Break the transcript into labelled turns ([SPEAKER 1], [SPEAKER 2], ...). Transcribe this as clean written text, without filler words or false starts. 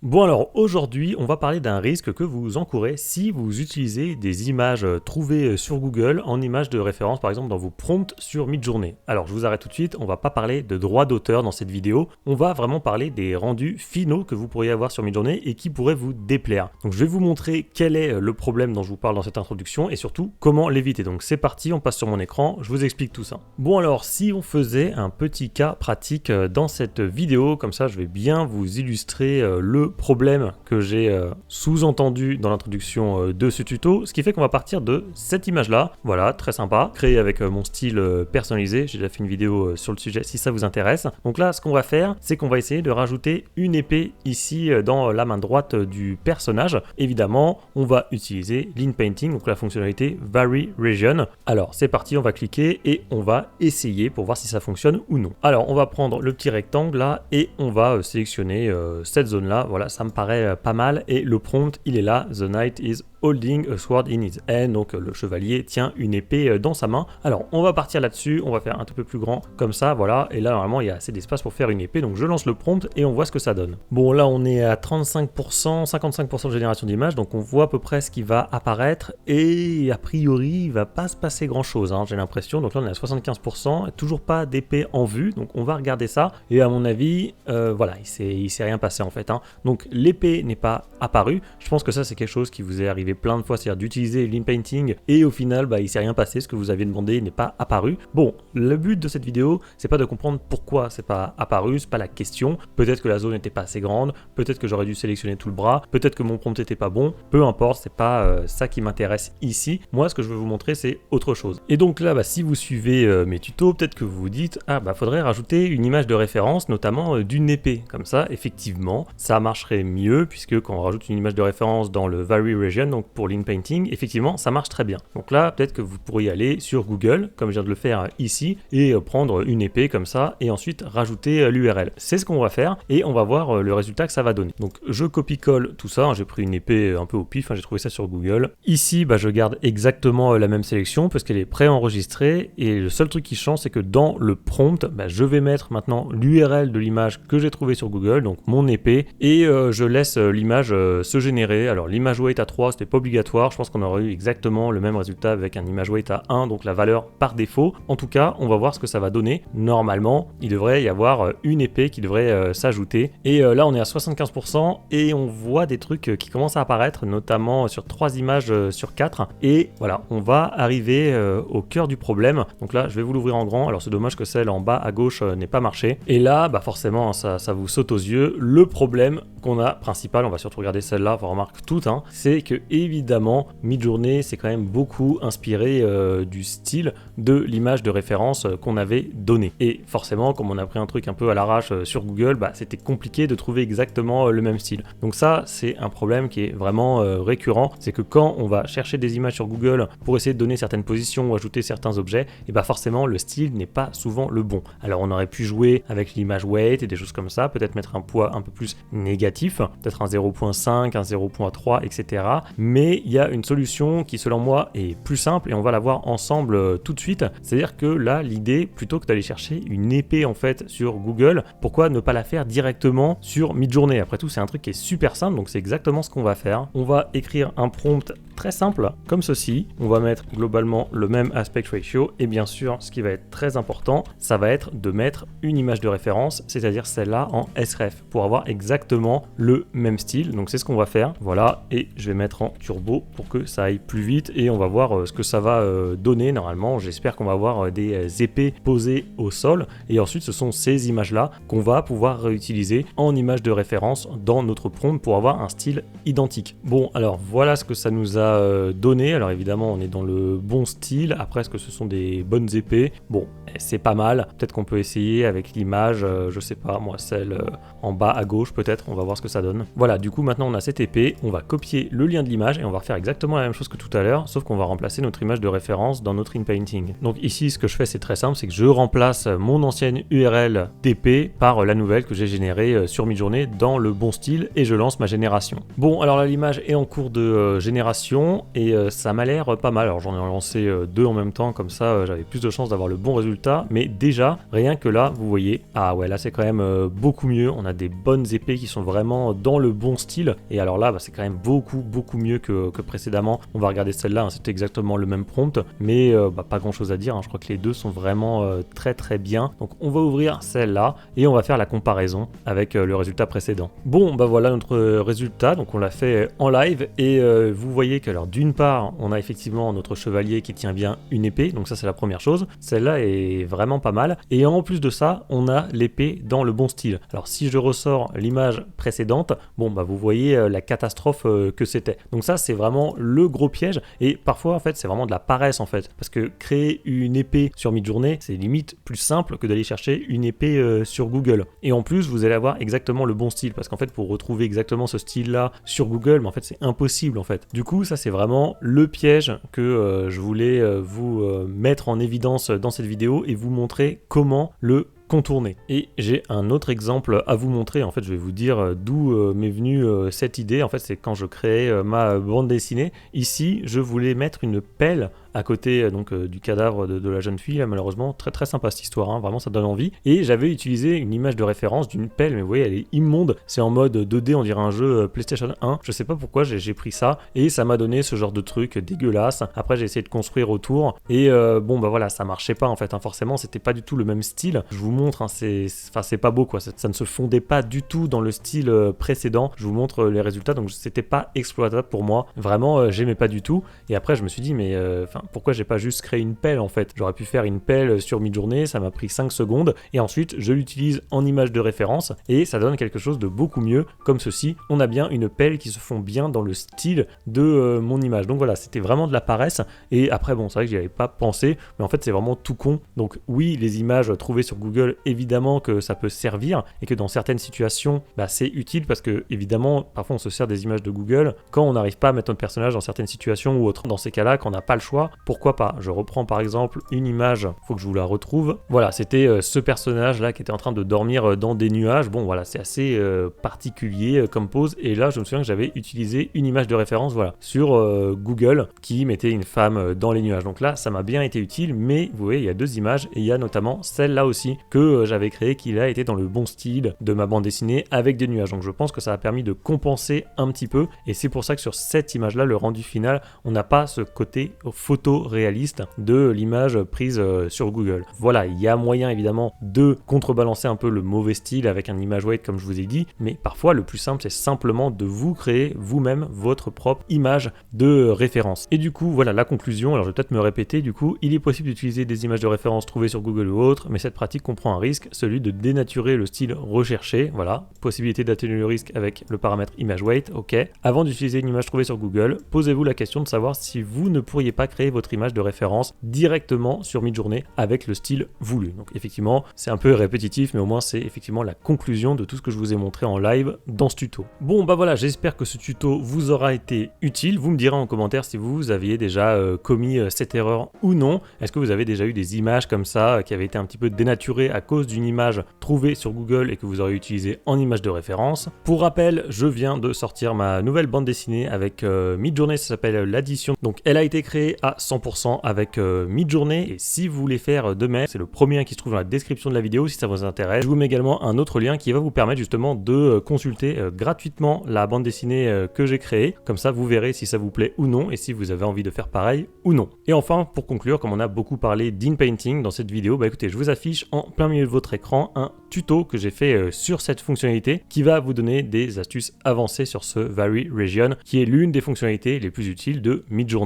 [SPEAKER 1] Bon alors aujourd'hui on va parler d'un risque que vous encourez si vous utilisez des images trouvées sur Google en images de référence par exemple dans vos prompts sur Midjourney. Alors je vous arrête tout de suite, on va pas parler de droit d'auteur dans cette vidéo, on va vraiment parler des rendus finaux que vous pourriez avoir sur Midjourney et qui pourraient vous déplaire. Donc je vais vous montrer quel est le problème dont je vous parle dans cette introduction et surtout comment l'éviter. Donc c'est parti, on passe sur mon écran, je vous explique tout ça. Bon alors si on faisait un petit cas pratique dans cette vidéo, comme ça je vais bien vous illustrer le problème que j'ai sous-entendu dans l'introduction de ce tuto, ce qui fait qu'on va partir de cette image là, voilà, très sympa, créée avec mon style personnalisé. J'ai déjà fait une vidéo sur le sujet si ça vous intéresse. Donc là ce qu'on va faire, c'est qu'on va essayer de rajouter une épée ici dans la main droite du personnage. Évidemment on va utiliser l'InPainting, donc la fonctionnalité Vary Region. Alors c'est parti, on va cliquer et on va essayer pour voir si ça fonctionne ou non. Alors on va prendre le petit rectangle là et on va sélectionner cette zone là, voilà, ça me paraît pas mal et le prompt il est là, the knight is holding a sword in his hand, donc le chevalier tient une épée dans sa main. Alors on va partir là-dessus, on va faire un tout peu plus grand comme ça, voilà, et là normalement il y a assez d'espace pour faire une épée, donc je lance le prompt et on voit ce que ça donne. Bon là on est à 35%, 55% de génération d'images, donc on voit à peu près ce qui va apparaître et a priori il va pas se passer grand chose, j'ai l'impression. Donc là on est à 75%, toujours pas d'épée en vue, donc on va regarder ça et à mon avis voilà, il s'est rien passé en fait. Donc l'épée n'est pas apparue, je pense que ça c'est quelque chose qui vous est arrivé plein de fois, c'est-à-dire d'utiliser l'InPainting et au final il s'est rien passé, ce que vous aviez demandé n'est pas apparu. Bon, le but de cette vidéo c'est pas de comprendre pourquoi c'est pas apparu, c'est pas la question. Peut-être que la zone n'était pas assez grande, peut-être que j'aurais dû sélectionner tout le bras, peut-être que mon prompt était pas bon, peu importe, c'est pas ça qui m'intéresse ici. Moi ce que je veux vous montrer c'est autre chose. Et donc là si vous suivez mes tutos, peut-être que vous vous dites faudrait rajouter une image de référence, notamment d'une épée, comme ça effectivement ça marcherait mieux, puisque quand on rajoute une image de référence dans le Vary Region, donc pour l'InPainting, effectivement ça marche très bien. Donc là peut-être que vous pourriez aller sur Google comme je viens de le faire ici et prendre une épée comme ça et ensuite rajouter l'URL. C'est ce qu'on va faire et on va voir le résultat que ça va donner. Donc je copie-colle tout ça, j'ai pris une épée un peu au pif, j'ai trouvé ça sur Google. Ici je garde exactement la même sélection parce qu'elle est préenregistrée et le seul truc qui change c'est que dans le prompt je vais mettre maintenant l'URL de l'image que j'ai trouvée sur Google, donc mon épée, et je laisse l'image se générer. Alors l'image weight à 3 c'était pas obligatoire, je pense qu'on aurait eu exactement le même résultat avec un image weight à 1, donc la valeur par défaut. En tout cas on va voir ce que ça va donner. Normalement il devrait y avoir une épée qui devrait s'ajouter et là on est à 75% et on voit des trucs qui commencent à apparaître, notamment sur 3 images sur 4, et voilà, on va arriver au cœur du problème. Donc là je vais vous l'ouvrir en grand, alors c'est dommage que celle en bas à gauche n'ait pas marché, et là forcément ça vous saute aux yeux. Le problème qu'on a principal, on va surtout regarder celle-là, on remarque toutes, c'est que évidemment Midjourney c'est quand même beaucoup inspiré du style de l'image de référence qu'on avait donnée, et forcément comme on a pris un truc un peu à l'arrache sur Google, c'était compliqué de trouver exactement le même style. Donc ça c'est un problème qui est vraiment récurrent, c'est que quand on va chercher des images sur Google pour essayer de donner certaines positions ou ajouter certains objets, et forcément le style n'est pas souvent le bon. Alors on aurait pu jouer avec l'image weight et des choses comme ça, peut-être mettre un poids un peu plus négatif, peut-être un 0.5, un 0.3, etc. Mais il y a une solution qui selon moi est plus simple et on va la voir ensemble tout de suite. C'est-à-dire que là l'idée, plutôt que d'aller chercher une épée en fait sur Google, pourquoi ne pas la faire directement sur Midjourney? Après tout c'est un truc qui est super simple, donc c'est exactement ce qu'on va faire. On va écrire un prompt très simple comme ceci, on va mettre globalement le même aspect ratio et bien sûr ce qui va être très important, ça va être de mettre une image de référence, c'est-à-dire celle-là en sref, pour avoir exactement le même style. Donc c'est ce qu'on va faire, voilà, et je vais mettre en turbo pour que ça aille plus vite et on va voir ce que ça va donner. Normalement j'espère qu'on va avoir des épées posées au sol et ensuite ce sont ces images là qu'on va pouvoir réutiliser en image de référence dans notre prompt pour avoir un style identique. Bon alors voilà ce que ça nous a donné. Alors évidemment on est dans le bon style, après est-ce que ce sont des bonnes épées? Bon c'est pas mal, peut-être qu'on peut essayer avec l'image, je sais pas moi, celle en bas à gauche peut-être, on va voir ce que ça donne. Voilà, du coup maintenant on a cette épée, on va copier le lien de l'image et on va refaire exactement la même chose que tout à l'heure, sauf qu'on va remplacer notre image de référence dans notre InPainting. Donc ici ce que je fais c'est très simple, c'est que je remplace mon ancienne URL d'épée par la nouvelle que j'ai générée sur Midjourney dans le bon style et je lance ma génération. Bon alors là l'image est en cours de génération, comparaison et ça m'a l'air pas mal. Alors j'en ai lancé 2 en même temps, comme ça j'avais plus de chances d'avoir le bon résultat, mais déjà rien que là vous voyez, ah ouais là c'est quand même beaucoup mieux, on a des bonnes épées qui sont vraiment dans le bon style, et alors là c'est quand même beaucoup mieux que précédemment. On va regarder celle-là, hein, c'était exactement le même prompt, mais pas grand chose à dire, hein. Je crois que les deux sont vraiment très bien. Donc on va ouvrir celle-là et on va faire la comparaison avec le résultat précédent. Bon voilà notre résultat, donc on l'a fait en live et vous voyez que alors d'une part on a effectivement notre chevalier qui tient bien une épée, donc ça c'est la première chose, celle-là est vraiment pas mal, et en plus de ça on a l'épée dans le bon style. Alors si je ressors l'image précédente, vous voyez la catastrophe que c'était. Donc ça c'est vraiment le gros piège, et parfois en fait c'est vraiment de la paresse en fait, parce que créer une épée sur Midjourney c'est limite plus simple que d'aller chercher une épée sur Google. Et en plus vous allez avoir exactement le bon style, parce qu'en fait pour retrouver exactement ce style là sur Google, mais en fait c'est impossible en fait. Du coup ça c'est vraiment le piège que je voulais vous mettre en évidence dans cette vidéo et vous montrer comment le contourner. Et j'ai un autre exemple à vous montrer. En fait je vais vous dire d'où m'est venue cette idée. En fait c'est quand je créais ma bande dessinée. Ici je voulais mettre une pelle à côté du cadavre de la jeune fille, là, malheureusement. Très sympa cette histoire, hein, vraiment ça donne envie. Et j'avais utilisé une image de référence d'une pelle, mais vous voyez elle est immonde, c'est en mode 2D, on dirait un jeu PlayStation 1. Je sais pas pourquoi j'ai pris ça et ça m'a donné ce genre de truc dégueulasse. Après j'ai essayé de construire autour et voilà, ça marchait pas en fait, hein. Forcément c'était pas du tout le même style. Je vous montre, hein, c'est pas beau quoi, ça ne se fondait pas du tout dans le style précédent. Je vous montre les résultats, donc c'était pas exploitable pour moi, vraiment j'aimais pas du tout. Et après je me suis dit mais pourquoi j'ai pas juste créé une pelle en fait? J'aurais pu faire une pelle sur Midjourney, ça m'a pris 5 secondes et ensuite je l'utilise en image de référence et ça donne quelque chose de beaucoup mieux comme ceci. On a bien une pelle qui se fond bien dans le style de mon image. Donc voilà, c'était vraiment de la paresse. Et après c'est vrai que j'y avais pas pensé, mais en fait c'est vraiment tout con. Donc oui, les images trouvées sur Google, évidemment que ça peut servir et que dans certaines situations c'est utile, parce que évidemment parfois on se sert des images de Google quand on n'arrive pas à mettre notre personnage dans certaines situations ou autres. Dans ces cas-là, quand on n'a pas le choix, pourquoi pas? Je reprends par exemple une image, faut que je vous la retrouve. Voilà, c'était ce personnage là qui était en train de dormir dans des nuages. Bon voilà, c'est assez particulier comme pose, et là je me souviens que j'avais utilisé une image de référence sur Google qui mettait une femme dans les nuages. Donc là ça m'a bien été utile, mais vous voyez il y a 2 images et il y a notamment celle-là aussi que j'avais créée, qui là était dans le bon style de ma bande dessinée avec des nuages. Donc je pense que ça a permis de compenser un petit peu, et c'est pour ça que sur cette image là, le rendu final, on n'a pas ce côté photoréaliste de l'image prise sur Google. Voilà, il y a moyen évidemment de contrebalancer un peu le mauvais style avec un image weight comme je vous ai dit, mais parfois le plus simple c'est simplement de vous créer vous-même votre propre image de référence. Et du coup voilà la conclusion. Alors je vais peut-être me répéter, du coup il est possible d'utiliser des images de référence trouvées sur Google ou autre, mais cette pratique comprend un risque, celui de dénaturer le style recherché. Voilà, possibilité d'atténuer le risque avec le paramètre image weight, ok. Avant d'utiliser une image trouvée sur Google, posez-vous la question de savoir si vous ne pourriez pas créer votre image de référence directement sur Midjourney avec le style voulu. Donc effectivement c'est un peu répétitif, mais au moins c'est effectivement la conclusion de tout ce que je vous ai montré en live dans ce tuto. Bon voilà, j'espère que ce tuto vous aura été utile. Vous me direz en commentaire si vous aviez déjà commis cette erreur ou non. Est-ce que vous avez déjà eu des images comme ça qui avaient été un petit peu dénaturées à cause d'une image trouvée sur Google et que vous aurez utilisée en image de référence? Pour rappel, je viens de sortir ma nouvelle bande dessinée avec Midjourney, ça s'appelle l'addition. Donc elle a été créée à 100% avec Midjourney, et si vous voulez faire de même, c'est le premier lien qui se trouve dans la description de la vidéo si ça vous intéresse. Je vous mets également un autre lien qui va vous permettre justement de consulter gratuitement la bande dessinée que j'ai créée. Comme ça vous verrez si ça vous plaît ou non et si vous avez envie de faire pareil ou non. Et enfin, pour conclure, comme on a beaucoup parlé d'inpainting dans cette vidéo, écoutez, je vous affiche en plein milieu de votre écran un tuto que j'ai fait sur cette fonctionnalité qui va vous donner des astuces avancées sur ce Vary Region, qui est l'une des fonctionnalités les plus utiles de Midjourney.